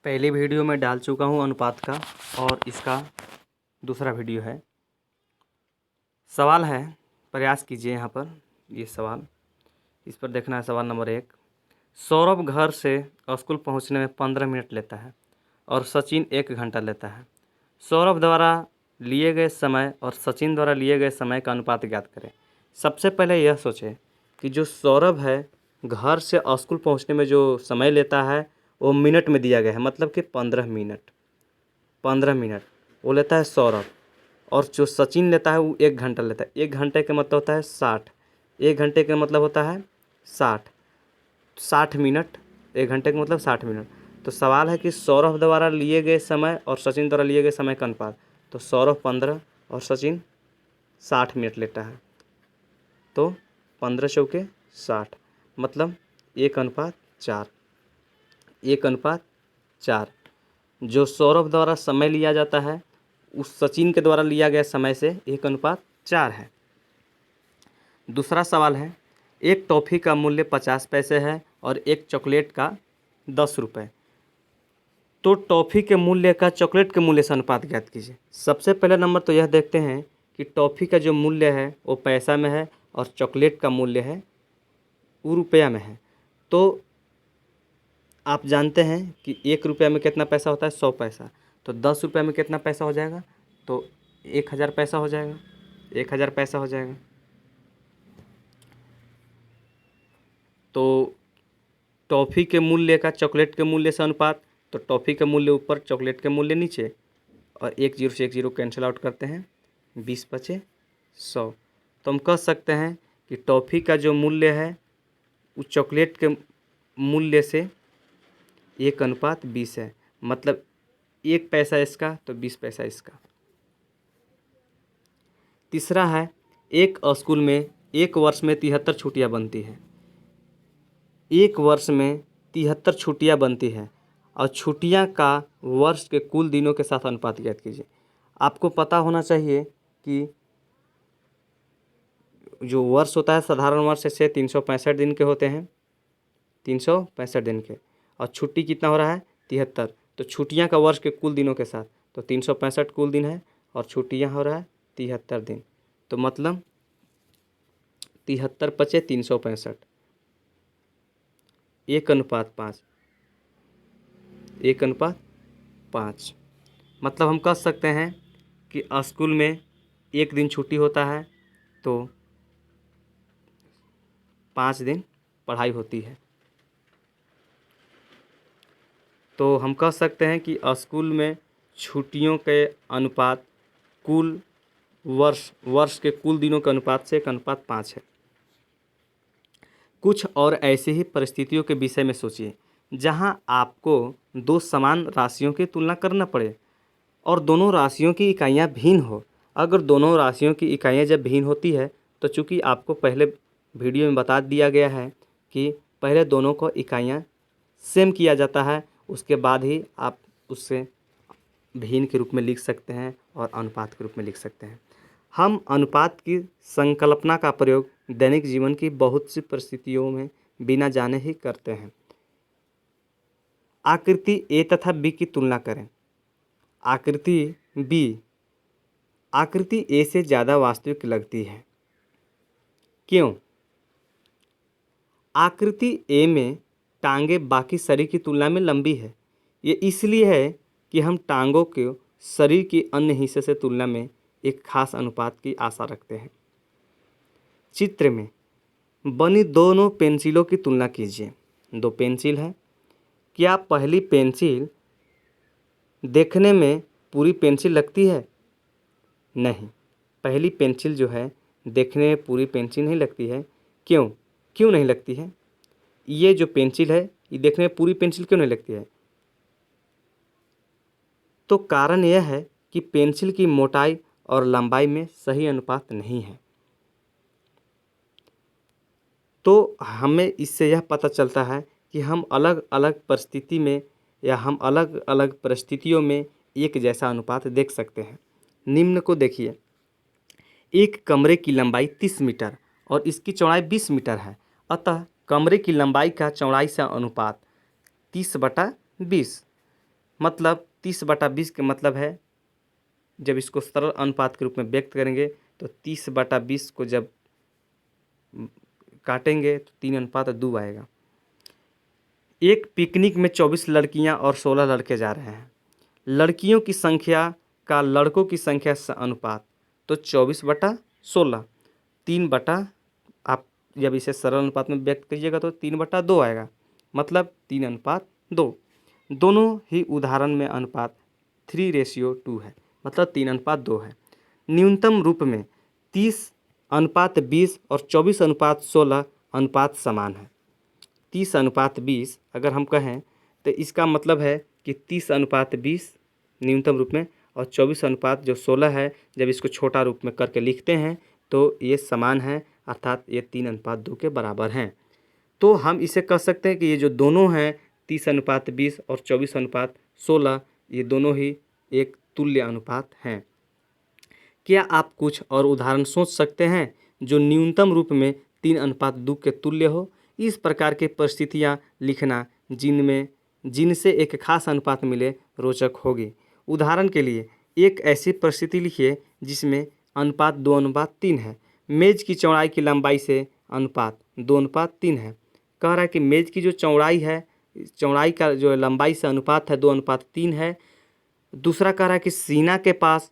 पहले वीडियो में डाल चुका हूँ अनुपात का और इसका दूसरा वीडियो है। सवाल है, प्रयास कीजिए यहाँ पर। ये सवाल इस पर देखना है। सवाल नंबर 1, सौरभ घर से स्कूल पहुँचने में 15 मिनट लेता है और सचिन 1 घंटा लेता है। सौरभ द्वारा लिए गए समय और सचिन द्वारा लिए गए समय का अनुपात ज्ञात करें। सबसे पहले यह सोचें कि जो सौरभ है घर से स्कूल पहुँचने में जो समय लेता है वो मिनट में दिया गया है, मतलब कि 15 मिनट वो लेता है सौरभ। और जो सचिन लेता है वो 1 घंटा लेता है। 1 घंटे का मतलब होता है 60। 1 घंटे का मतलब होता है 60 मिनट। 1 घंटे का मतलब 60 मिनट। तो सवाल है कि सौरभ द्वारा लिए गए समय और सचिन द्वारा लिए गए समय का अनुपात। तो सौरभ 15 और सचिन 60 मिनट लेता है। तो 15 चौके 60, मतलब 1:4। 1:4 जो सौरभ द्वारा समय लिया जाता है उस सचिन के द्वारा लिया गया समय से 1:4 है। दूसरा सवाल है, एक टॉफ़ी का मूल्य 50 पैसे है और एक चॉकलेट का 10 रुपये। तो टॉफ़ी के मूल्य का चॉकलेट के मूल्य से अनुपात ज्ञात कीजिए। सबसे पहले नंबर तो यह देखते हैं कि टॉफ़ी का जो मूल्य है वो पैसा में है और चॉकलेट का मूल्य है वो रुपया में है। तो आप जानते हैं कि 1 रुपया में कितना पैसा होता है, 100 पैसा। तो 10 रुपये में कितना पैसा हो जाएगा, तो 1000 पैसा हो जाएगा। 1000 पैसा हो जाएगा। तो टॉफ़ी के मूल्य का चॉकलेट के मूल्य से अनुपात, तो टॉफ़ी के मूल्य ऊपर चॉकलेट के मूल्य नीचे, और 1 0 से 1 0 कैंसिल आउट करते हैं, 20 बचे 100। तो हम कह सकते हैं कि टॉफ़ी का जो मूल्य है उस चॉकलेट के मूल्य से 1:20 है, मतलब 1 पैसा इसका तो 20 पैसा इसका। तीसरा है, एक स्कूल में 1 वर्ष में 73 छुट्टियाँ बनती हैं। 1 वर्ष में 73 छुट्टियाँ बनती हैं और छुट्टियाँ का वर्ष के कुल दिनों के साथ अनुपात ज्ञात कीजिए। आपको पता होना चाहिए कि जो वर्ष होता है साधारण वर्ष से 365 दिन के होते हैं, 365 दिन के, और छुट्टी कितना हो रहा है 73। तो छुट्टियां का वर्ष के कुल दिनों के साथ, तो 365 कुल दिन है और छुट्टियां हो रहा है 73 दिन। तो मतलब 73 पचे 365, 1:5। 1:5 मतलब हम कह सकते हैं कि स्कूल में 1 दिन छुट्टी होता है तो 5 दिन पढ़ाई होती है। तो हम कह सकते हैं कि स्कूल में छुट्टियों के अनुपात कुल वर्ष के कुल दिनों के अनुपात से 1:5 है। कुछ और ऐसी ही परिस्थितियों के विषय में सोचिए जहां आपको 2 समान राशियों की तुलना करना पड़े और दोनों राशियों की इकाइयां भिन्न हो। अगर दोनों राशियों की इकाइयां जब भिन्न होती है तो चूँकि आपको पहले वीडियो में बता दिया गया है कि पहले दोनों को इकाइयां सेम किया जाता है, उसके बाद ही आप उससे भिन्न के रूप में लिख सकते हैं और अनुपात के रूप में लिख सकते हैं। हम अनुपात की संकल्पना का प्रयोग दैनिक जीवन की बहुत सी परिस्थितियों में बिना जाने ही करते हैं। आकृति ए तथा बी की तुलना करें। आकृति ए से ज़्यादा वास्तविक लगती है। क्यों? आकृति ए में टांगें बाकी शरीर की तुलना में लंबी है। ये इसलिए है कि हम टांगों को शरीर के अन्य हिस्से से तुलना में एक खास अनुपात की आशा रखते हैं। चित्र में बनी दोनों पेंसिलों की तुलना कीजिए। 2 पेंसिल है। क्या पहली पेंसिल देखने में पूरी पेंसिल लगती है? नहीं, पहली पेंसिल जो है देखने में पूरी पेंसिल नहीं लगती है। क्यों नहीं लगती है? ये जो पेंसिल है ये देखने में पूरी पेंसिल क्यों नहीं लगती है? तो कारण यह है कि पेंसिल की मोटाई और लंबाई में सही अनुपात नहीं है। तो हमें इससे यह पता चलता है कि हम अलग अलग परिस्थिति में या हम अलग अलग परिस्थितियों में एक जैसा अनुपात देख सकते हैं। निम्न को देखिए। एक कमरे की लंबाई 30 मीटर और इसकी चौड़ाई 20 मीटर है, अतः कमरे की लंबाई का चौड़ाई से अनुपात 30/20। मतलब 30/20 के मतलब है, जब इसको सरल अनुपात के रूप में व्यक्त करेंगे तो 30/20 को जब काटेंगे तो 3:2 आएगा। एक पिकनिक में 24 लड़कियां और 16 लड़के जा रहे हैं। लड़कियों की संख्या का लड़कों की संख्या से अनुपात, तो 24/16। 3 आप जब इसे सरल अनुपात में व्यक्त कीजिएगा तो 3/2 आएगा, मतलब 3:2। दोनों ही उदाहरण में अनुपात 3:2 है, मतलब 3:2 है। न्यूनतम रूप में 30:20 और 24:16 अनुपात समान है। 30:20 अगर हम कहें तो इसका मतलब है कि 30:20 न्यूनतम रूप में और 24:16 है, जब इसको छोटा रूप में करके लिखते हैं तो ये समान है, अर्थात ये 3:2 के बराबर हैं। तो हम इसे कह सकते हैं कि ये जो दोनों हैं 30:20 और 24:16, ये दोनों ही एक तुल्य अनुपात हैं। क्या आप कुछ और उदाहरण सोच सकते हैं जो न्यूनतम रूप में 3:2 के तुल्य हो? इस प्रकार की परिस्थितियाँ लिखना जिनसे एक खास अनुपात मिले रोचक होगी। उदाहरण के लिए एक ऐसी परिस्थिति लिखिए जिसमें अनुपात 2:3 है। मेज की चौड़ाई की लंबाई से अनुपात 2:3 है। कह रहा है कि मेज की जो चौड़ाई है, चौड़ाई का जो लंबाई से अनुपात है 2:3 है। दूसरा कह रहा है कि सीना के पास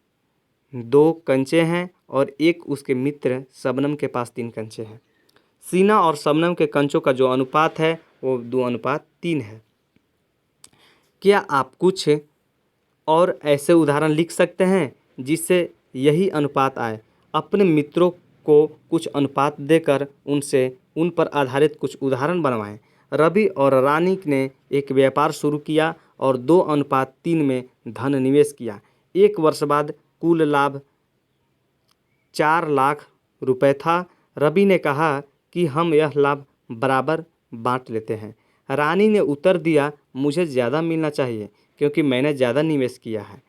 2 कंचे हैं और एक उसके मित्र शबनम के पास 3 कंचे हैं। सीना और शबनम के कंचों का जो अनुपात है वो 2:3 है। क्या आप कुछ और ऐसे उदाहरण लिख सकते हैं जिससे यही अनुपात आए? अपने मित्रों को कुछ अनुपात देकर उन पर आधारित कुछ उदाहरण बनवाएं। रवि और रानी ने एक व्यापार शुरू किया और 2:3 में धन निवेश किया। 1 वर्ष बाद कुल लाभ 4 लाख रुपए था। रवि ने कहा कि हम यह लाभ बराबर बांट लेते हैं। रानी ने उत्तर दिया, मुझे ज़्यादा मिलना चाहिए क्योंकि मैंने ज़्यादा निवेश किया है।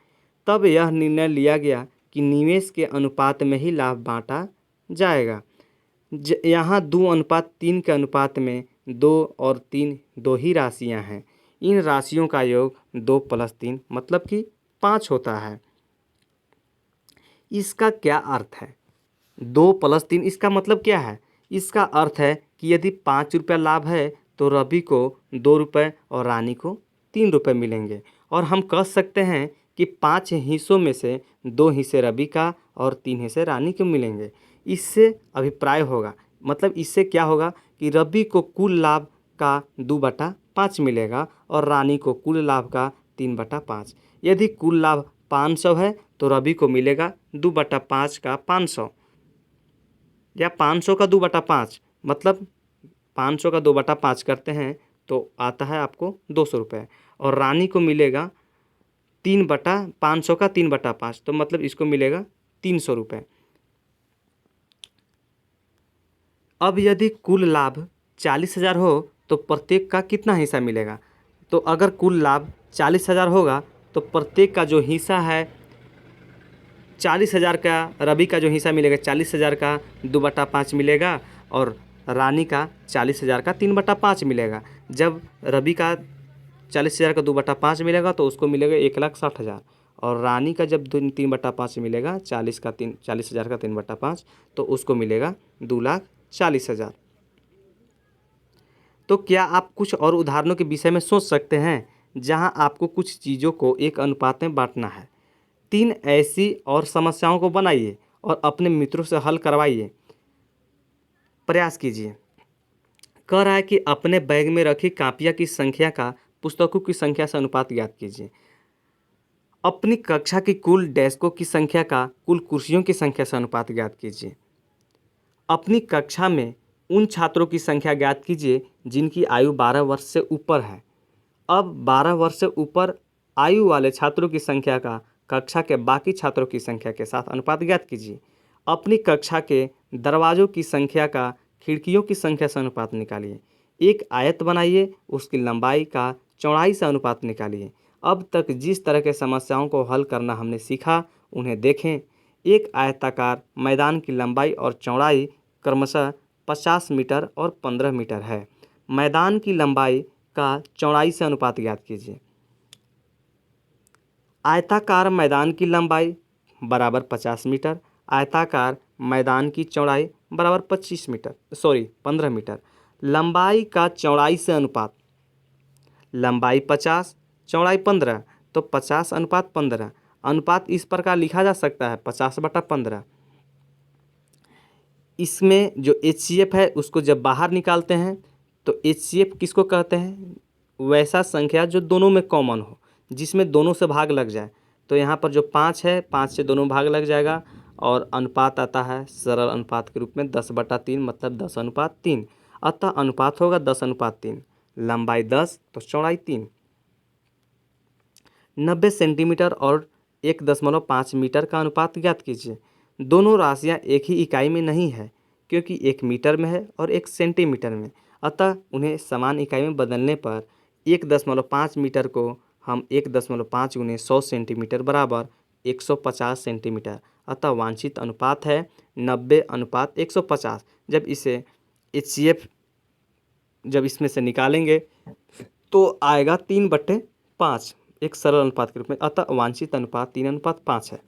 तब यह निर्णय लिया गया कि निवेश के अनुपात में ही लाभ बांटा जाएगा। यहाँ 2:3 के अनुपात में 2 और 3 दो ही राशियाँ हैं। इन राशियों का योग 2 + 3 मतलब कि 5 होता है। इसका क्या अर्थ है? 2 + 3 इसका मतलब क्या है? इसका अर्थ है कि यदि 5 रुपये लाभ है तो रवि को 2 रुपये और रानी को 3 रुपये मिलेंगे। और हम कह सकते हैं कि 5 हिस्सों में से 2 हिस्से रवि का और 3 हिस्से रानी को मिलेंगे। इससे अभिप्राय होगा, मतलब इससे क्या होगा कि रवि को कुल लाभ का 2/5 मिलेगा और रानी को कुल लाभ का 3/5। यदि कुल लाभ 500 है तो रवि को मिलेगा 2/5 का 500, या 500 का 2/5, मतलब 500 का 2/5 करते हैं तो आता है आपको 200 रुपये। और रानी को मिलेगा 500 का 3/5, तो मतलब इसको मिलेगा 300 रुपये। अब यदि कुल लाभ 40,000 हो तो प्रत्येक का कितना हिस्सा मिलेगा? तो अगर कुल लाभ 40,000 होगा तो प्रत्येक का जो हिस्सा है 40,000 का, रवि का जो हिस्सा मिलेगा 40,000 का 2/5 मिलेगा और रानी का 40,000 का 3/5 मिलेगा। जब रवि का 40,000 का 2/5 मिलेगा तो उसको मिलेगा 1,60,000 और रानी का जब 3/5 मिलेगा 40,000 का 3/5 तो उसको मिलेगा 2,40,000। तो क्या आप कुछ और उदाहरणों के विषय में सोच सकते हैं जहां आपको कुछ चीज़ों को एक अनुपात में बांटना है? 3 ऐसी और समस्याओं को बनाइए और अपने मित्रों से हल करवाइए। प्रयास कीजिए। कह रहा है कि अपने बैग में रखी कापियाँ की संख्या का पुस्तकों की संख्या से अनुपात ज्ञात कीजिए। अपनी कक्षा की कुल डेस्कों की संख्या का कुल कुर्सियों की संख्या से अनुपात ज्ञात कीजिए। अपनी कक्षा में उन छात्रों की संख्या ज्ञात कीजिए जिनकी आयु 12 वर्ष से ऊपर है। अब 12 वर्ष से ऊपर आयु वाले छात्रों की संख्या का कक्षा के बाकी छात्रों की संख्या के साथ अनुपात ज्ञात कीजिए। अपनी कक्षा के दरवाज़ों की संख्या का खिड़कियों की संख्या से अनुपात निकालिए। एक आयत बनाइए, उसकी लंबाई का चौड़ाई से अनुपात निकालिए। अब तक जिस तरह के समस्याओं को हल करना हमने सीखा उन्हें देखें। एक आयताकार मैदान की लंबाई और चौड़ाई क्रमशः 50 मीटर और 15 मीटर है। मैदान की लंबाई का चौड़ाई से अनुपात ज्ञात कीजिए। आयताकार मैदान की लंबाई बराबर 50 मीटर, आयताकार मैदान की चौड़ाई बराबर 15 मीटर। लंबाई का चौड़ाई से अनुपात, लंबाई 50 चौड़ाई 15, तो 50:15। अनुपात इस प्रकार लिखा जा सकता है 50/15। इसमें जो HCF है उसको जब बाहर निकालते हैं तो HCF किसको कहते हैं? वैसा संख्या जो दोनों में कॉमन हो, जिसमें दोनों से भाग लग जाए। तो यहाँ पर जो 5 है, 5 से दोनों भाग लग जाएगा और अनुपात आता है सरल अनुपात के रूप में 10/3, मतलब 10:3। अतः अनुपात होगा 10:3। लंबाई 10 तो चौड़ाई 3। 90 सेंटीमीटर और 1.5 मीटर का अनुपात ज्ञात कीजिए। दोनों राशियाँ एक ही इकाई में नहीं है, क्योंकि एक मीटर में है और एक सेंटीमीटर में। अतः उन्हें समान इकाई में बदलने पर 1.5 मीटर को हम 1.5 × 100 सेंटीमीटर बराबर 150 सेंटीमीटर। अतः वांछित अनुपात है 90:150। जब इसे HCF जब इसमें से निकालेंगे तो आएगा 3/5, एक सरल अनुपात के रूप में। अतः वांछित अनुपात 3:5 है।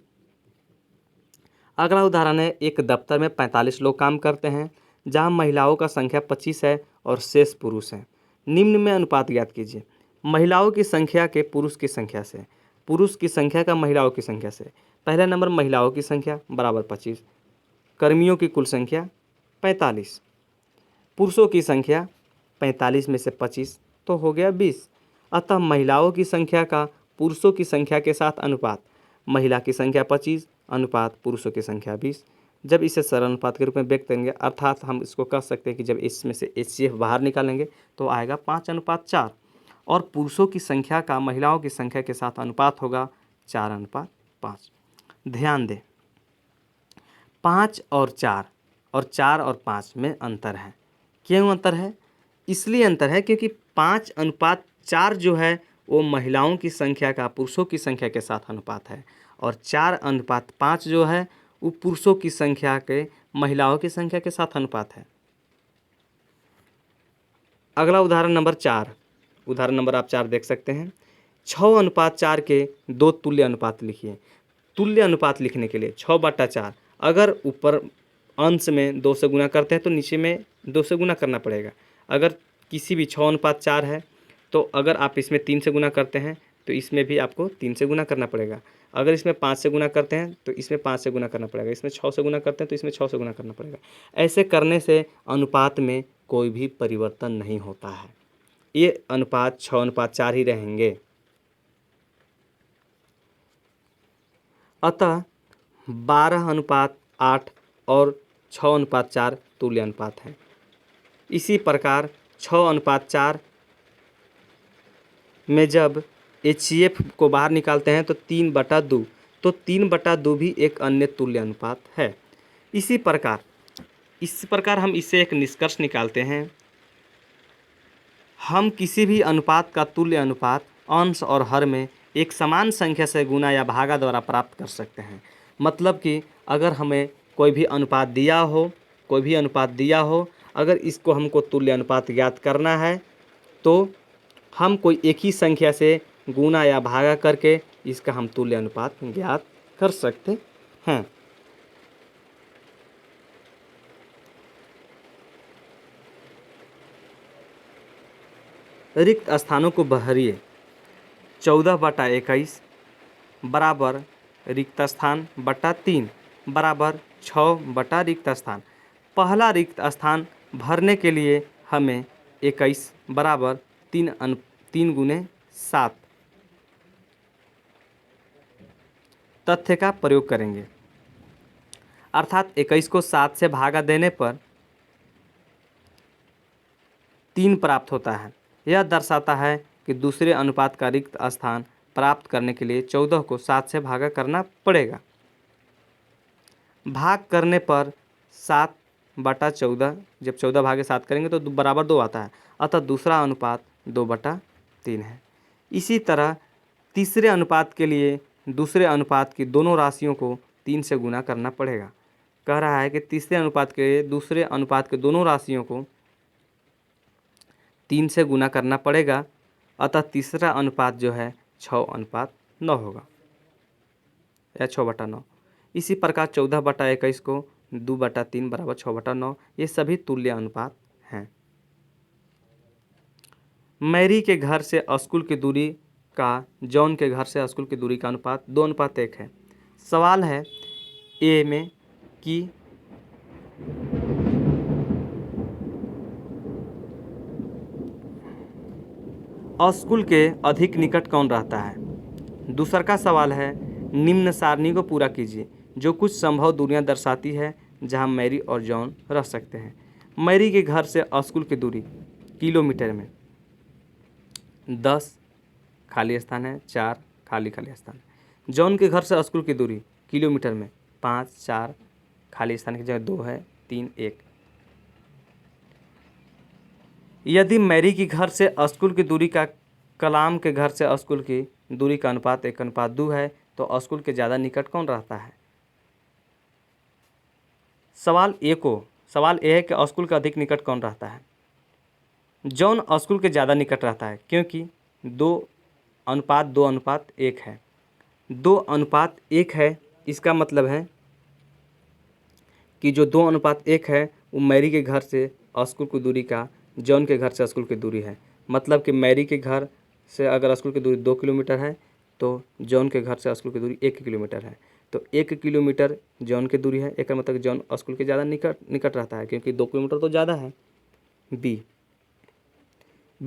अगला उदाहरण है, एक दफ्तर में 45 लोग काम करते हैं, जहां महिलाओं का संख्या 25 है और शेष पुरुष हैं। निम्न में अनुपात ज्ञात कीजिए। महिलाओं की संख्या के पुरुष की संख्या से, पुरुष की संख्या का महिलाओं की संख्या से। पहला नंबर महिलाओं की संख्या बराबर 25, कर्मियों की कुल संख्या 45, पुरुषों की संख्या 45 में से 25 तो हो गया 20। अतः महिलाओं की संख्या का पुरुषों की संख्या के साथ अनुपात, महिला की संख्या 25 अनुपात पुरुषों की संख्या 20। जब इसे सरल अनुपात के रूप में व्यक्त करेंगे, अर्थात हम इसको कह सकते हैं कि जब इसमें से HCF बाहर निकालेंगे तो आएगा 5:4, और पुरुषों की संख्या का महिलाओं की संख्या के साथ अनुपात होगा 4:5। ध्यान दें, 5 और 4 और 4 और 5 में अंतर है। क्यों अंतर है? इसलिए अंतर है क्योंकि 5:4 जो है वो महिलाओं की संख्या का पुरुषों की संख्या के साथ अनुपात है, और 4:5 जो है वो पुरुषों की संख्या के महिलाओं की संख्या के साथ अनुपात है। अगला उदाहरण नंबर 4, उदाहरण नंबर आप 4 देख सकते हैं। 6:4 के 2 तुल्य अनुपात लिखिए। तुल्य अनुपात लिखने के लिए 6/4, अगर ऊपर अंश में 2 से गुना करते हैं तो नीचे में 2 से गुना करना पड़ेगा। अगर किसी भी 6:4 है तो अगर आप इसमें 3 से गुना करते हैं तो इसमें भी आपको 3 से गुना करना पड़ेगा। अगर इसमें 5 से गुना करते हैं तो इसमें 5 से गुना करना पड़ेगा। इसमें 6 से गुना करते हैं तो इसमें 6 से गुना करना पड़ेगा। ऐसे करने से अनुपात में कोई भी परिवर्तन नहीं होता है। ये अनुपात 6:4 ही रहेंगे। अतः 12:8 और 6:4 तुल्य अनुपात है। इसी प्रकार 6:4 में जब HCF को बाहर निकालते हैं तो 3/2, तो 3/2 भी एक अन्य तुल्य अनुपात है। इस प्रकार हम इससे एक निष्कर्ष निकालते हैं, हम किसी भी अनुपात का तुल्य अनुपात अंश और हर में एक समान संख्या से गुना या भागा द्वारा प्राप्त कर सकते हैं। मतलब कि अगर हमें कोई भी अनुपात दिया हो, अगर इसको हमको तुल्य अनुपात ज्ञात करना है तो हम कोई एक ही संख्या से गुना या भागा करके इसका हम तुल्य अनुपात ज्ञात कर सकते हैं। रिक्त स्थानों को भरिए। 14/21 बराबर रिक्त स्थान बटा 3 बराबर 6 रिक्त स्थान। पहला रिक्त स्थान भरने के लिए हमें 21 बराबर 3 गुने 7 तथ्य का प्रयोग करेंगे। अर्थात 21 को 7 से भागा देने पर 3 प्राप्त होता है। यह दर्शाता है कि दूसरे अनुपात का रिक्त स्थान प्राप्त करने के लिए 14 को 7 से भागा करना पड़ेगा। भाग करने पर 7/14, जब 14 भागे 7 करेंगे तो बराबर 2 आता है। अतः दूसरा अनुपात 2/3 है। इसी तरह तीसरे अनुपात के लिए दूसरे अनुपात की दोनों राशियों को 3 से गुना करना पड़ेगा। कह रहा है कि तीसरे अनुपात के दूसरे अनुपात के दोनों राशियों को 3 से गुना करना पड़ेगा। अतः तीसरा अनुपात जो है 6:9 होगा। या 6/9। इसी प्रकार 14/21 को 2/3 बराबर 6/9। ये सभी तुल्य अनुपात हैं। मैरी के घर से स्कूल की दूरी का जॉन के घर से स्कूल की दूरी का अनुपात 2:1 है। सवाल है ए में कि स्कूल के अधिक निकट कौन रहता है। दूसरा का सवाल है निम्न सारणी को पूरा कीजिए जो कुछ संभव दूरियां दर्शाती है जहां मैरी और जॉन रह सकते हैं। मैरी के घर से स्कूल की दूरी किलोमीटर में 10 खाली स्थान है, 4 खाली स्थान है। जॉन के घर से स्कूल की दूरी किलोमीटर में 5, 4 खाली स्थान की जगह 2 है, 3, 1। यदि मैरी की घर से स्कूल की दूरी का कलाम के घर से स्कूल की दूरी का अनुपात 1:2 है तो स्कूल के ज़्यादा निकट कौन रहता है। सवाल ए है कि स्कूल का अधिक निकट कौन रहता है। जॉन स्कूल के ज़्यादा निकट रहता है क्योंकि 2:1 है। 2:1 है, इसका मतलब है कि जो 2:1 है वो मैरी के घर से स्कूल की दूरी का जॉन के घर से स्कूल की दूरी है। मतलब कि मैरी के घर से अगर स्कूल की दूरी 2 किलोमीटर है तो जॉन के घर से स्कूल की दूरी 1 किलोमीटर है। तो 1 किलोमीटर जॉन की दूरी है। एक मतलब जॉन स्कूल के ज़्यादा निकट रहता है क्योंकि 2 किलोमीटर तो ज़्यादा है। बी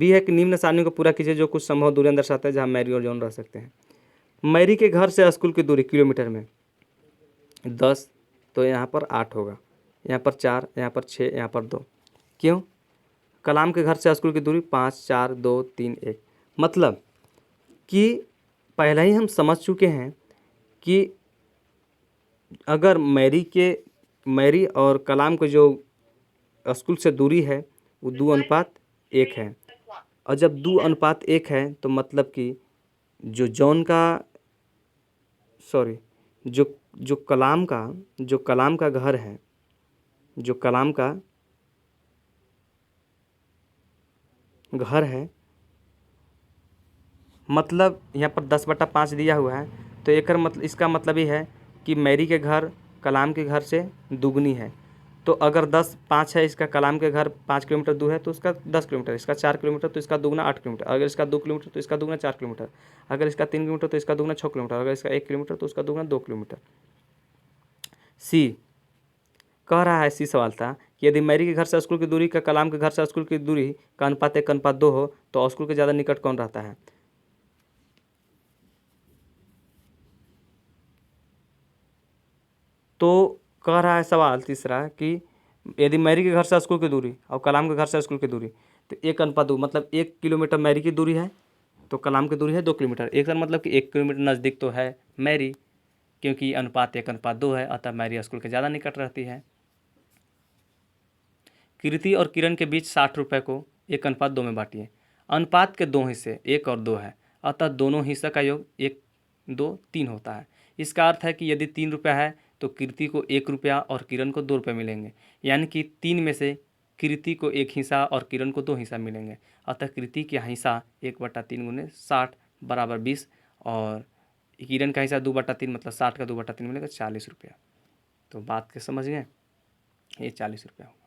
है कि निम्न सारणी को पूरा कीजिए जो कुछ संभव दूरियां दर्शाता है जहाँ मैरी और जॉन रह सकते हैं। मैरी के घर से स्कूल की दूरी किलोमीटर में 10, तो यहाँ पर 8 होगा, यहाँ पर 4, यहाँ पर 6, यहाँ पर 2। क्यों? कलाम के घर से स्कूल की दूरी 5, 4, 2, 3, 1। मतलब कि पहले ही हम समझ चुके हैं कि अगर मैरी और कलाम के जो स्कूल से दूरी है वो 2:1 है। और जब 2:1 है तो मतलब कि जो जॉन का जो कलाम का घर है, जो कलाम का घर है, मतलब यहाँ पर 10/5 दिया हुआ है तो इसका मतलब ये है कि मैरी के घर कलाम के घर से दुगनी है। तो अगर 5 है, इसका कलाम के घर 5 किलोमीटर दूर है तो उसका 10 किलोमीटर, इसका 4 किलोमीटर तो इसका दुगना 8 किलोमीटर, अगर इसका 2 किलोमीटर तो इसका दुगना 4 किलोमीटर, अगर इसका 3 किलोमीटर तो इसका दुगना 6 किलोमीटर, अगर इसका 1 किलोमीटर तो उसका दुगना 2 किलोमीटर। सी कह रहा है, सी सवाल था कि यदि मैरी के घर से स्कूल की दूरी का कलाम के घर से स्कूल की दूरी का अनुपात 1:2 हो तो स्कूल के ज़्यादा निकट कौन रहता है। तो कह रहा है सवाल तीसरा कि यदि मैरी के घर से स्कूल की दूरी और कलाम के घर से स्कूल की दूरी तो 1:2, मतलब 1 किलोमीटर मैरी की दूरी है तो कलाम की दूरी है 2 किलोमीटर। एक मतलब कि 1 किलोमीटर नज़दीक तो है मैरी, क्योंकि अनुपात 1:2 है, अतः मैरी स्कूल के ज़्यादा निकट रहती है। कीर्ति और किरण के बीच 60 रुपये को 1:2 में बांटिए। अनुपात के 2 हिस्से 1 और 2 है, अतः दोनों हिस्से का योग 1, 2, 3 होता है। इसका अर्थ है कि यदि 3 रुपया है तो कीर्ति को 1 रुपया और किरण को 2 रुपये मिलेंगे, यानी कि 3 में से कीर्ति को 1 हिस्सा और किरण को 2 हिस्सा मिलेंगे। अतः कीर्ति का हिस्सा 1/3 × 60 बराबर 20 और किरण का हिस्सा 2/3 मतलब 60 का 2/3 मिलेगा 40 रुपया। तो बात के समझ गए, ये 40 रुपया होगा।